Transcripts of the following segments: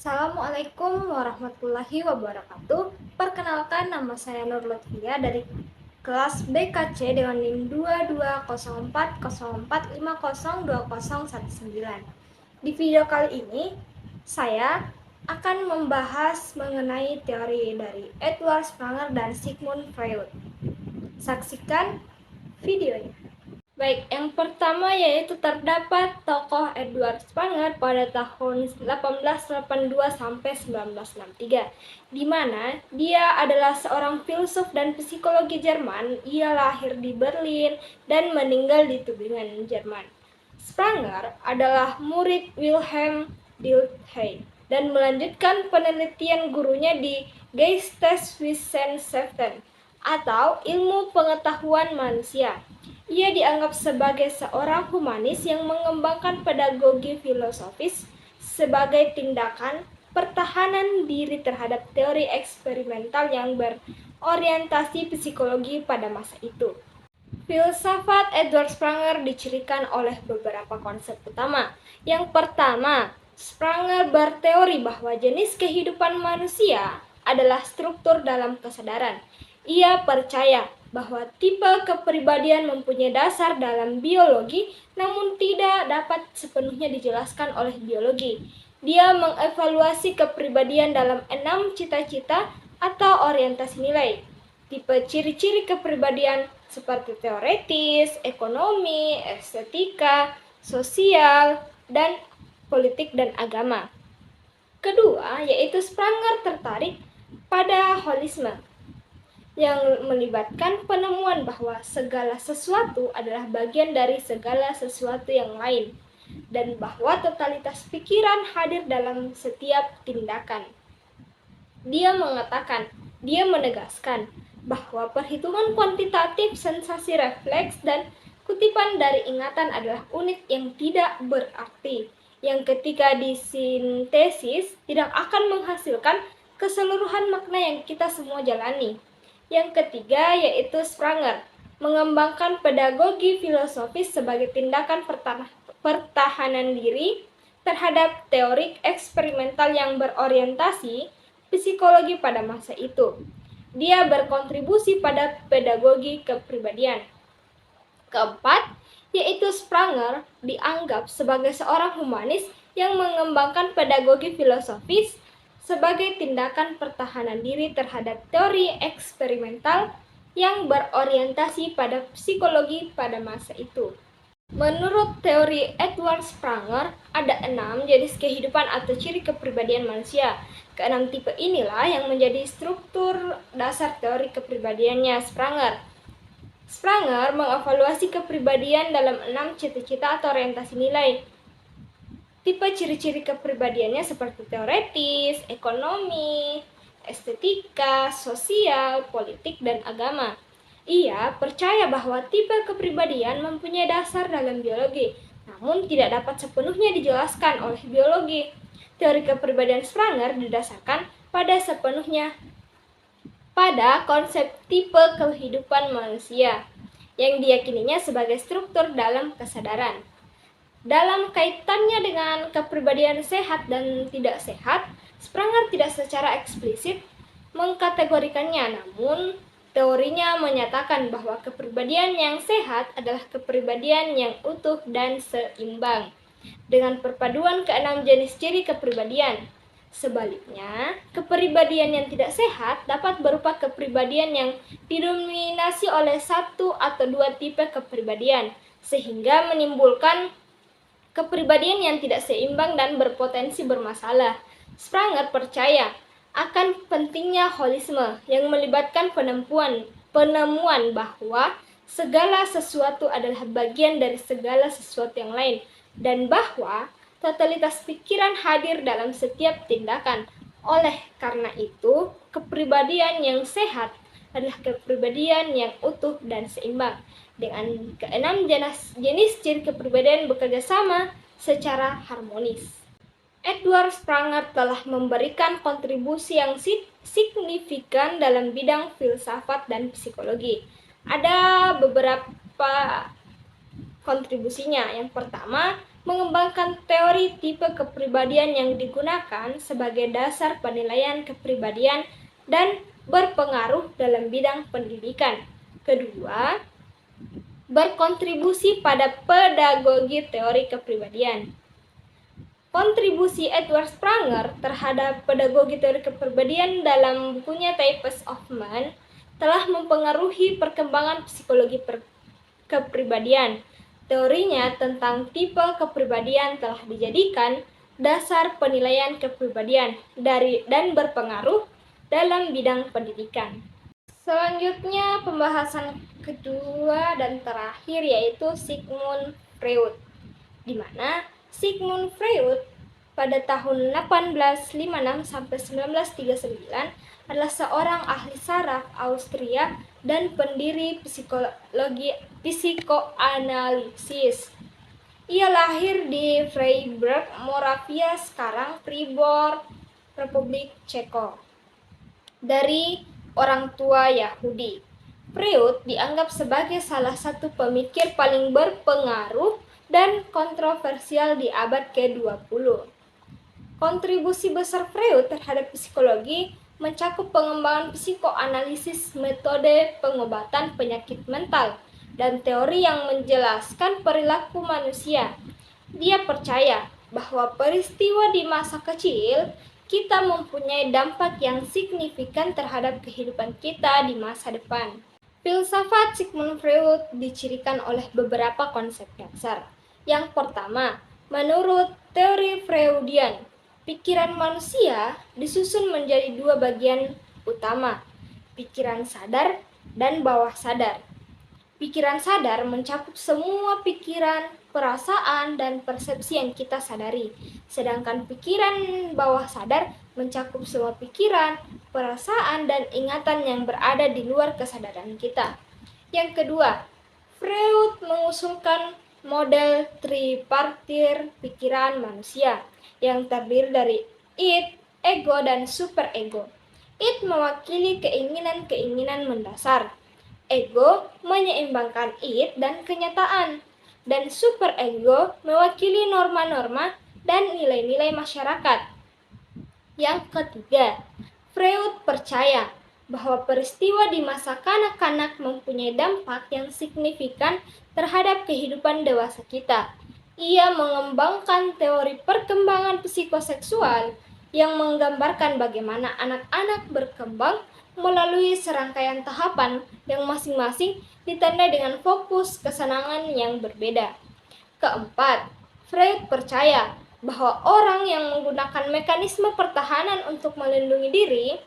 Assalamualaikum warahmatullahi wabarakatuh. Perkenalkan, nama saya Nur Lutfia dari kelas BKC dengan NIM 220404502019. Di video kali ini, saya akan membahas mengenai teori dari Edward Spranger dan Sigmund Freud. Saksikan videonya. Baik, yang pertama yaitu terdapat tokoh Edward Spranger pada tahun 1882 sampai 1963, di mana dia adalah seorang filsuf dan psikologi Jerman. Ia lahir di Berlin dan meninggal di Tübingen, Jerman. Spranger adalah murid Wilhelm Dilthey dan melanjutkan penelitian gurunya di Geisteswissenschaften atau ilmu pengetahuan manusia. Ia dianggap sebagai seorang humanis yang mengembangkan pedagogi filosofis sebagai tindakan pertahanan diri terhadap teori eksperimental yang berorientasi psikologi pada masa itu. Filsafat Edward Spranger dicirikan oleh beberapa konsep utama. Yang pertama, Spranger berteori bahwa jenis kehidupan manusia adalah struktur dalam kesadaran. Ia percaya bahwa tipe kepribadian mempunyai dasar dalam biologi, namun tidak dapat sepenuhnya dijelaskan oleh biologi. Dia mengevaluasi kepribadian dalam 6 cita-cita atau orientasi nilai. Tipe ciri-ciri kepribadian seperti teoretis, ekonomi, estetika, sosial, dan politik dan agama. Kedua, yaitu Spranger tertarik pada holisme, yang melibatkan penemuan bahwa segala sesuatu adalah bagian dari segala sesuatu yang lain, dan bahwa totalitas pikiran hadir dalam setiap tindakan. Dia menegaskan bahwa perhitungan kuantitatif, sensasi refleks, dan kutipan dari ingatan adalah unit yang tidak berarti, yang ketika disintesis tidak akan menghasilkan keseluruhan makna yang kita semua jalani. Yang ketiga yaitu Spranger mengembangkan pedagogi filosofis sebagai tindakan pertahanan diri terhadap teori eksperimental yang berorientasi psikologi pada masa itu. Dia berkontribusi pada pedagogi kepribadian. Keempat, yaitu Spranger dianggap sebagai seorang humanis yang mengembangkan pedagogi filosofis sebagai tindakan pertahanan diri terhadap teori eksperimental yang berorientasi pada psikologi pada masa itu. Menurut teori Edward Spranger, ada 6 jenis kehidupan atau ciri kepribadian manusia. Keenam tipe inilah yang menjadi struktur dasar teori kepribadiannya Spranger. Spranger mengevaluasi kepribadian dalam 6 cita-cita atau orientasi nilai. Tipe ciri-ciri kepribadiannya seperti teoretis, ekonomi, estetika, sosial, politik, dan agama. Ia percaya bahwa tipe kepribadian mempunyai dasar dalam biologi, namun tidak dapat sepenuhnya dijelaskan oleh biologi. Teori kepribadian Spranger didasarkan pada sepenuhnya pada konsep tipe kehidupan manusia, yang diyakininya sebagai struktur dalam kesadaran. Dalam kaitannya dengan kepribadian sehat dan tidak sehat, Spranger tidak secara eksplisit mengkategorikannya, namun teorinya menyatakan bahwa kepribadian yang sehat adalah kepribadian yang utuh dan seimbang, dengan perpaduan keenam jenis ciri kepribadian. Sebaliknya, kepribadian yang tidak sehat dapat berupa kepribadian yang didominasi oleh satu atau dua tipe kepribadian, sehingga menimbulkan kepribadian yang tidak seimbang dan berpotensi bermasalah. Spranger percaya akan pentingnya holisme yang melibatkan penemuan bahwa segala sesuatu adalah bagian dari segala sesuatu yang lain, dan bahwa totalitas pikiran hadir dalam setiap tindakan. Oleh karena itu, kepribadian yang sehat adalah kepribadian yang utuh dan seimbang. Dengan keenam jenis ciri kepribadian bekerja sama secara harmonis. Edward Spranger telah memberikan kontribusi yang signifikan dalam bidang filsafat dan psikologi. Ada beberapa kontribusinya. Yang pertama mengembangkan teori tipe kepribadian yang digunakan sebagai dasar penilaian kepribadian dan berpengaruh dalam bidang pendidikan. Kedua, berkontribusi pada pedagogi teori kepribadian. Kontribusi Edward Spranger terhadap pedagogi teori kepribadian dalam bukunya Types of Man telah mempengaruhi perkembangan psikologi kepribadian. Teorinya tentang tipe kepribadian telah dijadikan dasar penilaian kepribadian dan berpengaruh dalam bidang pendidikan. Selanjutnya pembahasan kedua dan terakhir yaitu Sigmund Freud, di mana Sigmund Freud pada tahun 1856 sampai 1939 adalah seorang ahli saraf Austria dan pendiri psikoanalisis. Ia lahir di Freiburg, Moravia, sekarang Fribourg, Republik Ceko, dari orang tua Yahudi. Freud dianggap sebagai salah satu pemikir paling berpengaruh dan kontroversial di abad ke-20. Kontribusi besar Freud terhadap psikologi mencakup pengembangan psikoanalisis, metode pengobatan penyakit mental, dan teori yang menjelaskan perilaku manusia. Dia percaya bahwa peristiwa di masa kecil kita mempunyai dampak yang signifikan terhadap kehidupan kita di masa depan. Filsafat Sigmund Freud dicirikan oleh beberapa konsep dasar. Yang pertama, menurut teori Freudian, pikiran manusia disusun menjadi dua bagian utama, pikiran sadar dan bawah sadar. Pikiran sadar mencakup semua pikiran, perasaan, dan persepsi yang kita sadari. Sedangkan pikiran bawah sadar mencakup semua pikiran, perasaan, dan ingatan yang berada di luar kesadaran kita. Yang kedua, Freud mengusulkan model tripartit pikiran manusia yang terdiri dari id, ego, dan superego. Id mewakili keinginan-keinginan mendasar. Ego menyeimbangkan id dan kenyataan, dan superego mewakili norma-norma dan nilai-nilai masyarakat. Yang ketiga, Freud percaya bahwa peristiwa di masa kanak-kanak mempunyai dampak yang signifikan terhadap kehidupan dewasa kita. Ia mengembangkan teori perkembangan psikoseksual yang menggambarkan bagaimana anak-anak berkembang melalui serangkaian tahapan yang masing-masing ditandai dengan fokus kesenangan yang berbeda. Keempat, Freud percaya bahwa orang yang menggunakan mekanisme pertahanan untuk melindungi diri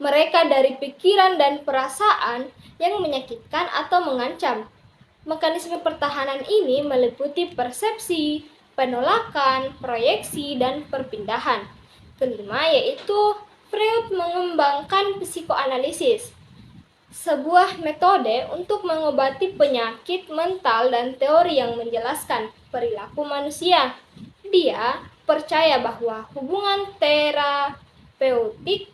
mereka dari pikiran dan perasaan yang menyakitkan atau mengancam. Mekanisme pertahanan ini meliputi persepsi, penolakan, proyeksi, dan perpindahan. Kelima, yaitu Freud mengembangkan psikoanalisis, sebuah metode untuk mengobati penyakit mental dan teori yang menjelaskan perilaku manusia. Dia percaya bahwa hubungan terapeutik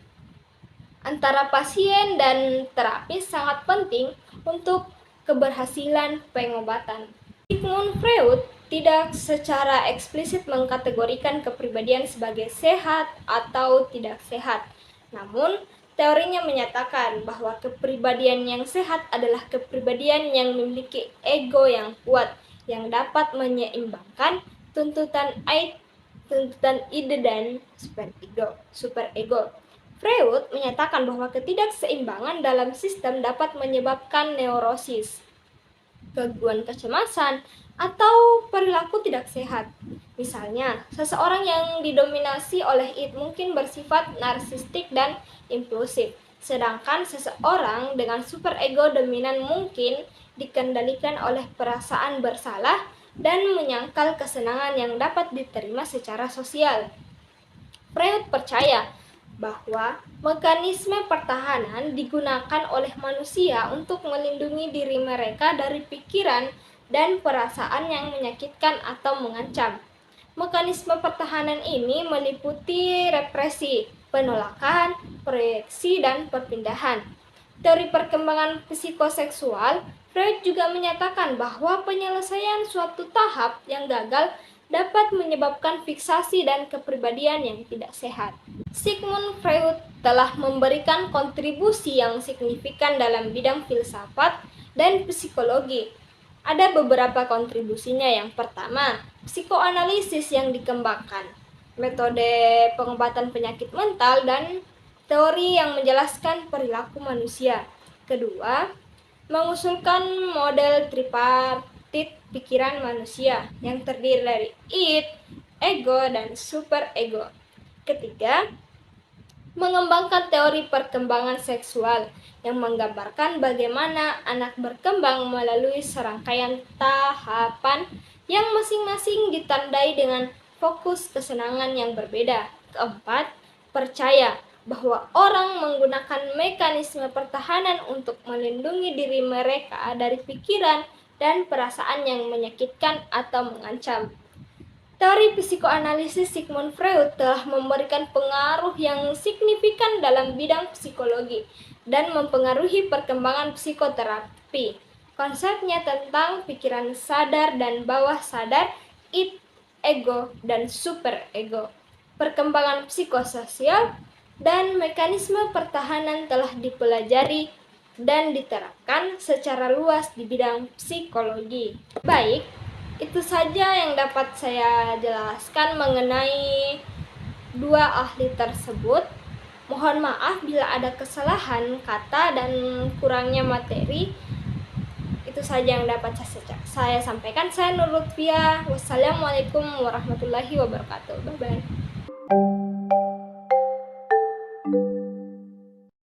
antara pasien dan terapis sangat penting untuk keberhasilan pengobatan. Sigmund Freud tidak secara eksplisit mengkategorikan kepribadian sebagai sehat atau tidak sehat. Namun, teorinya menyatakan bahwa kepribadian yang sehat adalah kepribadian yang memiliki ego yang kuat, yang dapat menyeimbangkan tuntutan ide dan superego. Freud menyatakan bahwa ketidakseimbangan dalam sistem dapat menyebabkan neurosis, gangguan kecemasan, atau perilaku tidak sehat. Misalnya, seseorang yang didominasi oleh id mungkin bersifat narsistik dan impulsif, sedangkan seseorang dengan superego dominan mungkin dikendalikan oleh perasaan bersalah dan menyangkal kesenangan yang dapat diterima secara sosial. Freud percaya bahwa mekanisme pertahanan digunakan oleh manusia untuk melindungi diri mereka dari pikiran dan perasaan yang menyakitkan atau mengancam. Mekanisme pertahanan ini meliputi represi, penolakan, proyeksi, dan perpindahan. Teori perkembangan psikoseksual Freud juga menyatakan bahwa penyelesaian suatu tahap yang gagal dapat menyebabkan fiksasi dan kepribadian yang tidak sehat. Sigmund Freud telah memberikan kontribusi yang signifikan dalam bidang filsafat dan psikologi. Ada beberapa kontribusinya. Yang pertama, psikoanalisis yang dikembangkan, metode pengobatan penyakit mental, dan teori yang menjelaskan perilaku manusia. Kedua, mengusulkan model tripartit pikiran manusia yang terdiri dari id, ego, dan superego. Ketiga, mengembangkan teori perkembangan seksual yang menggambarkan bagaimana anak berkembang melalui serangkaian tahapan yang masing-masing ditandai dengan fokus kesenangan yang berbeda. Keempat, percaya bahwa orang menggunakan mekanisme pertahanan untuk melindungi diri mereka dari pikiran dan perasaan yang menyakitkan atau mengancam. Teori psikoanalisis Sigmund Freud telah memberikan pengaruh yang signifikan dalam bidang psikologi dan mempengaruhi perkembangan psikoterapi. Konsepnya tentang pikiran sadar dan bawah sadar, id, ego, dan superego, perkembangan psikososial, dan mekanisme pertahanan telah dipelajari dan diterapkan secara luas di bidang psikologi. Baik, itu saja yang dapat saya jelaskan mengenai dua ahli tersebut. Mohon maaf bila ada kesalahan kata dan kurangnya materi. Itu saja yang dapat saya sampaikan. Saya Nur Lutfia. Wassalamualaikum warahmatullahi wabarakatuh. Bye-bye.